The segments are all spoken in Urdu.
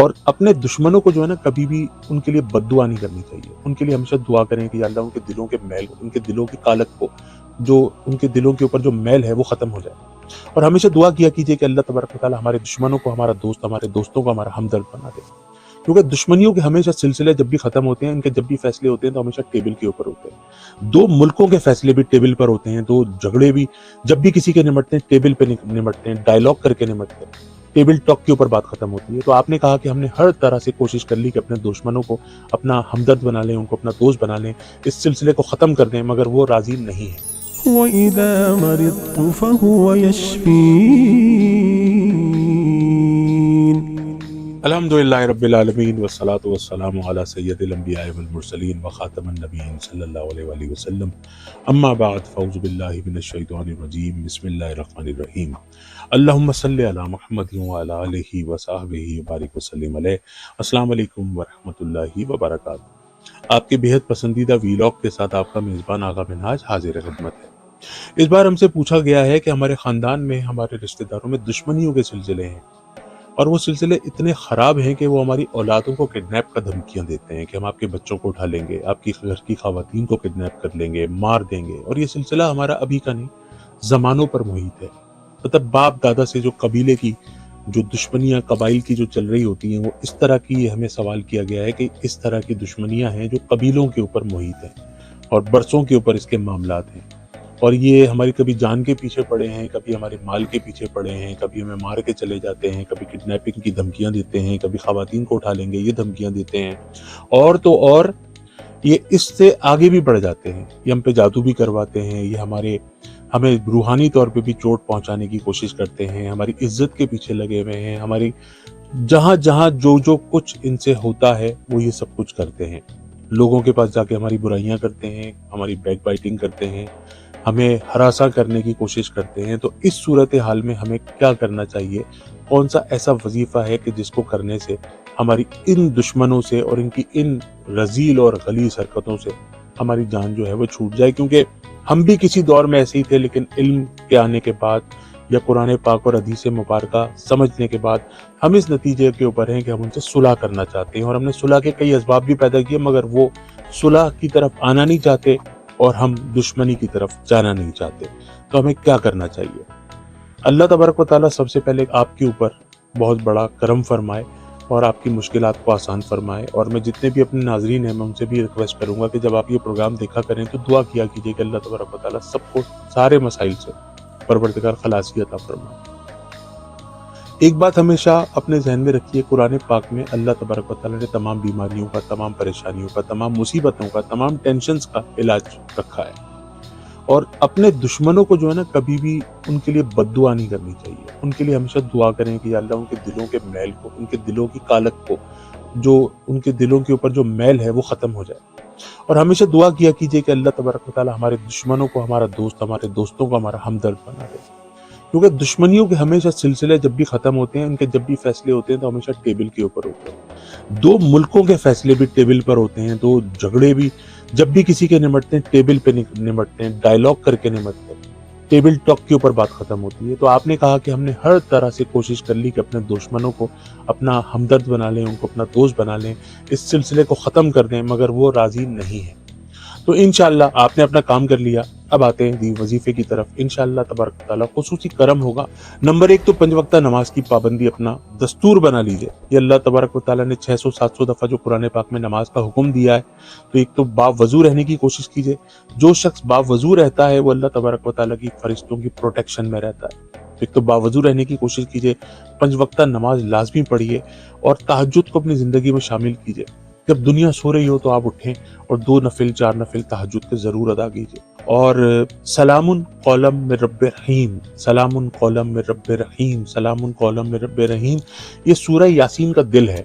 اور اپنے دشمنوں کو جو ہے نا کبھی بھی ان کے لیے بددعا نہیں کرنی چاہیے. ان کے لیے ہمیشہ دعا کریں کہ یا اللہ ان کے دلوں کے میل کو، ان کے دلوں کی کالک کو، جو ان کے دلوں کے اوپر جو میل ہے وہ ختم ہو جائے. اور ہمیشہ دعا کیا کیجیے کہ اللہ تبارک و تعالیٰ ہمارے دشمنوں کو ہمارا دوست، ہمارے دوستوں کو ہمارا ہمدرد بنا دے. کیونکہ دشمنیوں کے ہمیشہ سلسلے جب بھی ختم ہوتے ہیں، ان کے جب بھی فیصلے ہوتے ہیں تو ہمیشہ ٹیبل کے اوپر ہوتے ہیں. دو ملکوں کے فیصلے بھی ٹیبل پر ہوتے ہیں، دو جھگڑے بھی جب بھی کسی کے نمٹتے ہیں ٹیبل پہ نمٹتے ہیں، ڈائلاگ کر کے نمٹتے ہیں، ٹیبل ٹاک کے اوپر بات ختم ہوتی ہے. تو آپ نے کہا کہ ہم نے ہر طرح سے کوشش کر لی کہ اپنے دشمنوں کو اپنا ہمدرد بنا لیں، ان کو اپنا دوست بنا لیں، اس سلسلے کو ختم کر دیں، مگر وہ راضی نہیں ہے. وَإِذَا مَرِضْتُ فَهُوَ يَشْفِينِ. الحمدللہ رب العالمین والصلاة والسلام علی سید الانبیاء والمرسلین وخاتم النبیین صلی اللہ علیہ وآلہ وسلم. اما بعد فاعوذ باللہ من الشیطان الرجیم. بسم اللہ الرحمن الرحیم. اللہم صلی علی محمد وعلی آلہ وصحبہ وبارک وسلم علیہ. السلام علیکم ورحمۃ اللہ وبرکاتہ. آپ کے بہت پسندیدہ ویلاگ کے ساتھ آپ کا میزبان آغا منہاج حاضر خدمت ہے. اس بار ہم سے پوچھا گیا ہے کہ ہمارے خاندان میں، ہمارے رشتہ داروں میں دشمنیوں کے سلسلے ہیں، اور وہ سلسلے اتنے خراب ہیں کہ وہ ہماری اولادوں کو کڈنیپ کا دھمکیاں دیتے ہیں کہ ہم آپ کے بچوں کو اٹھا لیں گے، آپ کی گھر کی خواتین کو کڈنیپ کر لیں گے، مار دیں گے. اور یہ سلسلہ ہمارا ابھی کا نہیں، زمانوں پر محیط ہے. مطلب باپ دادا سے جو قبیلے کی جو دشمنیاں قبائل کی جو چل رہی ہوتی ہیں، وہ اس طرح کی ہمیں سوال کیا گیا ہے کہ اس طرح کی دشمنیاں ہیں جو قبیلوں کے اوپر محیط ہیں اور برسوں کے اوپر اس کے معاملات ہیں. اور یہ ہماری کبھی جان کے پیچھے پڑے ہیں، کبھی ہمارے مال کے پیچھے پڑے ہیں، کبھی ہمیں مار کے چلے جاتے ہیں، کبھی کڈنیپنگ کی دھمکیاں دیتے ہیں، کبھی خواتین کو اٹھا لیں گے یہ دھمکیاں دیتے ہیں. اور تو اور یہ اس سے آگے بھی بڑھ جاتے ہیں، یہ ہم پہ جادو بھی کرواتے ہیں، یہ ہمیں روحانی طور پہ بھی چوٹ پہنچانے کی کوشش کرتے ہیں، ہماری عزت کے پیچھے لگے ہوئے ہیں، ہماری جہاں جہاں جو کچھ ان سے ہوتا ہے وہ یہ سب کچھ کرتے ہیں. لوگوں کے پاس جا کے ہماری برائیاں کرتے ہیں، ہماری بیک بائٹنگ کرتے ہیں، ہمیں ہراساں کرنے کی کوشش کرتے ہیں. تو اس صورتحال میں ہمیں کیا کرنا چاہیے؟ کون سا ایسا وظیفہ ہے کہ جس کو کرنے سے ہماری ان دشمنوں سے اور ان کی ان رذیل اور غلیظ حرکتوں سے ہماری جان جو ہے وہ چھوٹ جائے؟ کیونکہ ہم بھی کسی دور میں ایسے ہی تھے، لیکن علم کے آنے کے بعد یا قرآن پاک اور حدیث مبارکہ سمجھنے کے بعد ہم اس نتیجے کے اوپر ہیں کہ ہم ان سے صلح کرنا چاہتے ہیں. اور ہم نے صلح کے کئی اسباب بھی پیدا کیے، مگر وہ صلح کی طرف آنا نہیں چاہتے اور ہم دشمنی کی طرف جانا نہیں چاہتے. تو ہمیں کیا کرنا چاہیے؟ اللہ تبارک و تعالیٰ سب سے پہلے آپ کے اوپر بہت بڑا کرم فرمائے اور آپ کی مشکلات کو آسان فرمائے. اور میں جتنے بھی اپنے ناظرین ہیں میں ان سے بھی ریکویسٹ کروں گا کہ جب آپ یہ پروگرام دیکھا کریں تو دعا کیا کیجیے کہ اللہ تبارک و تعالیٰ سب کو سارے مسائل سے پروردگار خلاصی عطا فرمائے. ایک بات ہمیشہ اپنے ذہن میں رکھیے، قرآن پاک میں اللہ تبارک و تعالیٰ نے تمام بیماریوں کا، تمام پریشانیوں کا، تمام مصیبتوں کا، تمام ٹینشنز کا علاج رکھا ہے. اور اپنے دشمنوں کو جو ہے نا کبھی بھی ان کے لیے بددعا نہیں کرنی چاہیے. ان کے لیے ہمیشہ دعا کریں کہ یا اللہ ان کے دلوں کے میل کو، ان کے دلوں کی کالک کو، جو ان کے دلوں کے اوپر جو میل ہے وہ ختم ہو جائے. اور ہمیشہ دعا کیا کیجیے کہ اللہ تبارک و تعالیٰ ہمارے دشمنوں کو ہمارا دوست، ہمارے دوستوں کو ہمارا ہمدرد بنا دے. کیونکہ دشمنیوں کے ہمیشہ سلسلے جب بھی ختم ہوتے ہیں، ان کے جب بھی فیصلے ہوتے ہیں تو ہمیشہ ٹیبل کے اوپر ہوتے ہیں. دو ملکوں کے فیصلے بھی ٹیبل پر ہوتے ہیں، دو جھگڑے بھی جب بھی کسی کے نمٹتے ہیں ٹیبل پہ نمٹتے ہیں، ڈائلاگ کر کے نمٹتے ہیں، ٹیبل ٹاک کے اوپر بات ختم ہوتی ہے. تو آپ نے کہا کہ ہم نے ہر طرح سے کوشش کر لی کہ اپنے دشمنوں کو اپنا ہمدرد بنا لیں، ان کو اپنا دوست بنا لیں، اس سلسلے کو ختم کر دیں، مگر وہ راضی نہیں ہے. تو انشاءاللہ آپ نے اپنا کام کر لیا. اب آتے ہیں وظیفے کی طرف. انشاءاللہ تبارک تعالیٰ خصوصی کرم ہوگا. نمبر 1 تو 5 وقتہ نماز کی پابندی اپنا دستور بنا لیجئے. یہ اللہ تبارک و تعالیٰ نے 600-700 دفعہ جو قرآن پاک میں نماز کا حکم دیا ہے، تو ایک تو باوضو رہنے کی کوشش کیجئے. جو شخص باوضو رہتا ہے وہ اللہ تبارک و تعالیٰ کی فرشتوں کی پروٹیکشن میں رہتا ہے. ایک تو باوضو رہنے کی کوشش کیجئے، 5 وقتہ نماز لازمی پڑھیے، اور تہجد کو اپنی زندگی میں شامل کیجئے. جب دنیا سو رہی ہو تو آپ اٹھیں اور 2 نفل 4 نفل تہجد کے ضرور ادا کیجئے. اور سلام قولا من رب رحیم، سلام قولا من رب رحیم، سلام قولا من رب رحیم، یہ سورہ یاسین کا دل ہے.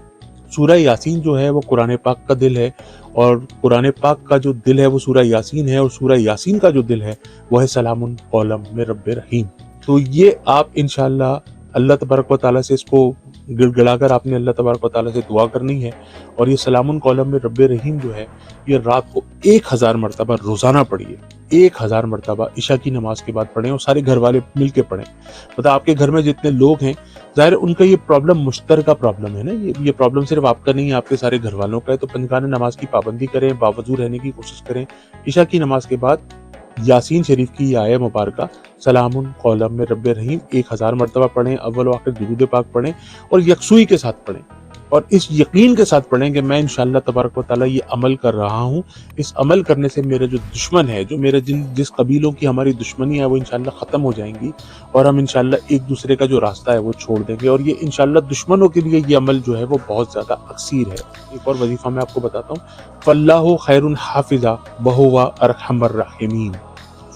سورہ یاسین جو ہے وہ قرآن پاک کا دل ہے، اور قرآن پاک کا جو دل ہے وہ سورہ یاسین ہے، اور سورہ یاسین کا جو دل ہے وہ ہے سلام قولا من رب رحیم. تو یہ آپ انشاءاللہ اللہ تبارک و تعالیٰ سے اس کو گڑ گڑا کر آپ نے اللہ تبارک و تعالیٰ سے دعا کرنی ہے. اور یہ سلام قولا من رب رحیم جو ہے یہ رات کو 1000 مرتبہ روزانہ پڑھیے. 1000 مرتبہ عشاء کی نماز کے بعد پڑھیں اور سارے گھر والے مل کے پڑھیں. مطلب آپ کے گھر میں جتنے لوگ ہیں ظاہر ان کا یہ پرابلم مشترکہ پرابلم ہے نا, یہ پرابلم صرف آپ کا نہیں ہے, آپ کے سارے گھر والوں کا ہے. تو پنجگانہ نماز کی پابندی کریں, باوضو رہنے کی کوشش کریں. عشاء کی نماز کے بعد یاسین شریف کی یہ آیہ مبارکہ سلام قولا من رب رحیم 1000 مرتبہ پڑھیں, اول و آخر درود پاک پڑھیں اور یکسوئی کے ساتھ پڑھیں اور اس یقین کے ساتھ پڑھیں کہ میں انشاءاللہ تبارک و تعالیٰ یہ عمل کر رہا ہوں. اس عمل کرنے سے میرے جو دشمن ہے, جو میرے جس قبیلوں کی ہماری دشمنی ہے وہ انشاءاللہ ختم ہو جائیں گی اور ہم انشاءاللہ ایک دوسرے کا جو راستہ ہے وہ چھوڑ دیں گے. اور یہ انشاءاللہ دشمنوں کے لیے یہ عمل جو ہے وہ بہت زیادہ اکثیر ہے. ایک اور وظیفہ میں آپ کو بتاتا ہوں, فاللہ خیر حافظہ وہو ارحم الراحمین.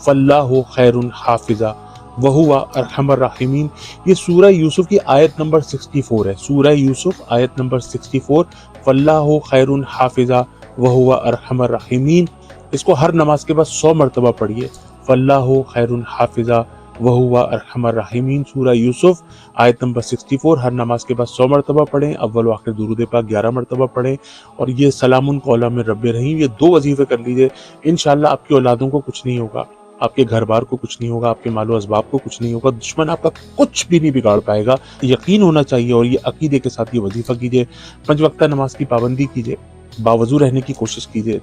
فاللہ خیر حافظہ وہو ارحم الراحمین. یہ سورہ یوسف کی آیت نمبر 64 ہے. سورہ یوسف آیت نمبر 64, فاللہ خیر حافظہ وہو ارحم الراحمین. اس کو ہر نماز کے بعد 100 مرتبہ پڑھیے. فاللہ خیر حافظہ وہو ارحم الراحمین. سورہ یوسف آیت نمبر 64 ہر نماز کے بعد 100 مرتبہ پڑھیں, اول و آخر درود پاک 11 مرتبہ پڑھیں اور یہ سلام قولا من رب رحیم یہ 2 وظیفے کر لیجئے. انشاءاللہ آپ کی اولادوں کو کچھ نہیں ہوگا, آپ کے گھر بار کو کچھ نہیں ہوگا, آپ کے مال و اسباب کو کچھ نہیں ہوگا, دشمن آپ کا کچھ بھی نہیں بگاڑ پائے گا. یقین ہونا چاہیے اور یہ عقیدے کے ساتھ یہ وظیفہ کیجئے. 5 وقتہ نماز کی پابندی کیجئے, باوضو رہنے کی کوشش کیجئے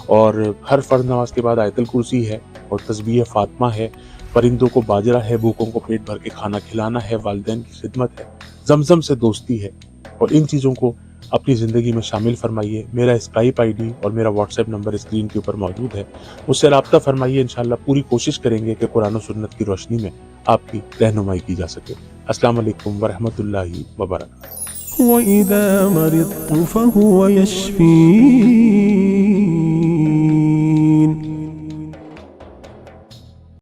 اور ہر فرض نماز کے بعد آیت الکرسی ہے اور تسبیح فاطمہ ہے, پرندوں کو باجرہ ہے, بھوکوں کو پیٹ بھر کے کھانا کھلانا ہے, والدین کی خدمت ہے, زمزم سے دوستی ہے اور ان چیزوں کو اپنی زندگی میں شامل فرمائیے. میرا اسکائپ آئی ڈی اور میرا واٹس ایپ نمبر اسکرین کے اوپر موجود ہے, اس سے رابطہ فرمائیے. انشاءاللہ پوری کوشش کریں گے کہ قرآن و سنت کی روشنی میں آپ کی رہنمائی کی جا سکے. السلام علیکم ورحمۃ اللہ وبرکاتہ. وَإِذَا مَرِضْتُ فَهُوَ يَشْفِينِ